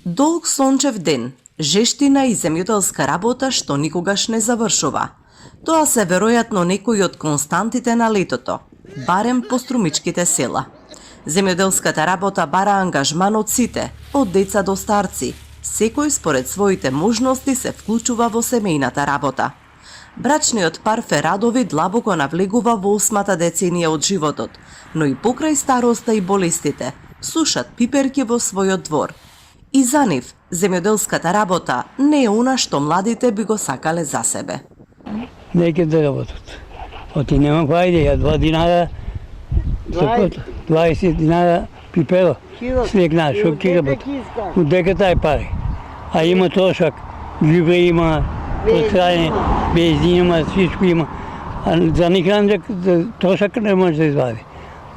Долг сончев ден, жештина и земјоделска работа што никогаш не завршува. Тоа се веројатно некои од константите на летото, барем по струмичките села. Земјоделската работа бара ангажман од сите, од деца до старци. Секој според своите можности се вклучува во семејната работа. Брачниот пар Ферадови длабоко навлегува во 8-та деценија од животот, но и покрај староста и болестите, сушат пиперки во својот двор. И за нив, земјоделската работа не е она што младите би го сакале за себе. Неќе да работат. Оти нема фајде, ја 2 динара, 20 динара пиперо, снег наш, што ќе работа. Дека тај пари. А има трошак, љубе има, пострање, бензин има, всичко има. А за никад трошак не може да извади.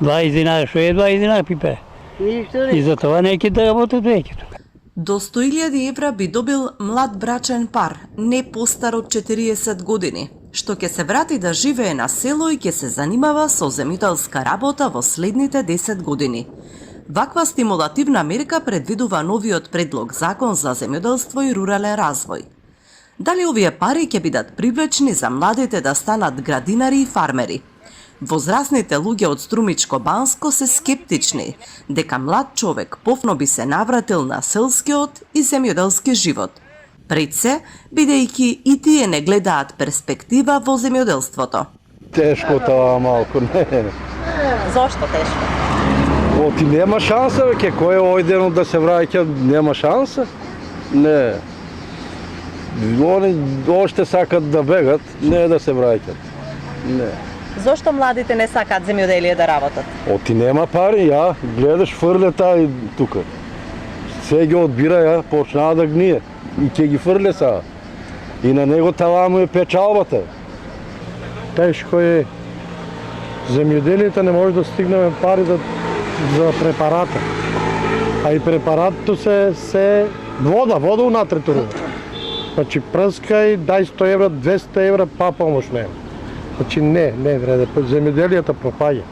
20 динара, што е 20 динара пипер. И за тоа неќе да работат веќе тука. До 100.000 евра би добил млад брачен пар, не постар од 40 години, што ќе се врати да живее на село и ќе се занимава со земјоделска работа во следните 10 години. Ваква стимулативна мерка предвидува новиот предлог закон за земјоделство и рурален развој. Дали овие пари ќе бидат привлечни за младите да станат градинари и фармери? Возрастните луѓе од Струмичко Банско се скептични дека млад човек повно би се навратил на селскиот и земјоделски живот. Пред се, бидејќи и тие не гледаат перспектива во земјоделството. Тешко тоа малку, не. Зошто тешко? Оти нема шанса, веќе, кој е ојдено да се враќа, нема шанса? Не. Они оште сакат да бегат, не да се враќат. Не. Зошто младите не сакаат земјоделие да работат? Оти нема пари, ја, гледаш фрлета и тука. Се ги одбира, ја, почнаа да гние. И ќе ги фрле сега. И на него таваму е печалбата. Тешко е. Земјоделието не може да стигнеме пари за препарата. А и препаратото се вода унатре турува. Значи прскај, дај 100 евра, 200 евра, па помош нема. Значи не вреде, земјоделието пропаѓа.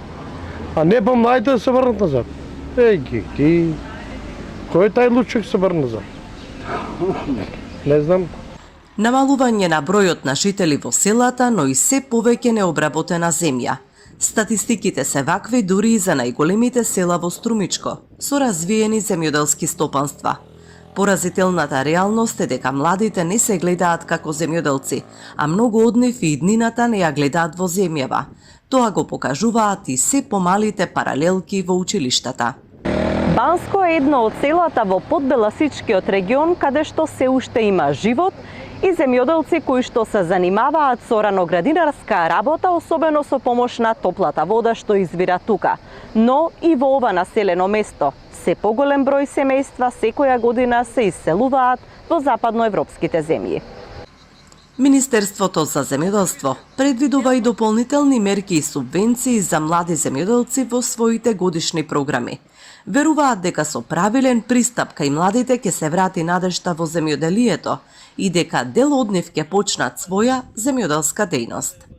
А не па младите да се врнат назад. Ти, кој тај лучок се врна назад? Не знам. Намалување на бројот на жители во селата, но и се повеќе необработена земја. Статистиките се вакви дури и за најголемите села во Струмичко, со развиени земјоделски стопанства. Поразителната реалност е дека младите не се гледаат како земјоделци, а многу од нив и иднината не ја гледаат во земјава. Тоа го покажуваат и се помалите паралелки во училиштата. Банско е едно од селата во Подбеласичкиот регион каде што се уште има живот и земјоделци кои што се занимаваат со раноградинарска работа, особено со помош на топлата вода што извира тука. Но и во ова населено место се поголем број семејства секоја година се исселуваат во западноевропските земји. Министерството за земјоделство предвидува и дополнителни мерки и субвенции за млади земјоделци во своите годишни програми. Веруваат дека со правилен пристап кај младите ќе се врати надежта во земјоделието и дека дел од нив ќе почнат своја земјоделска дејност.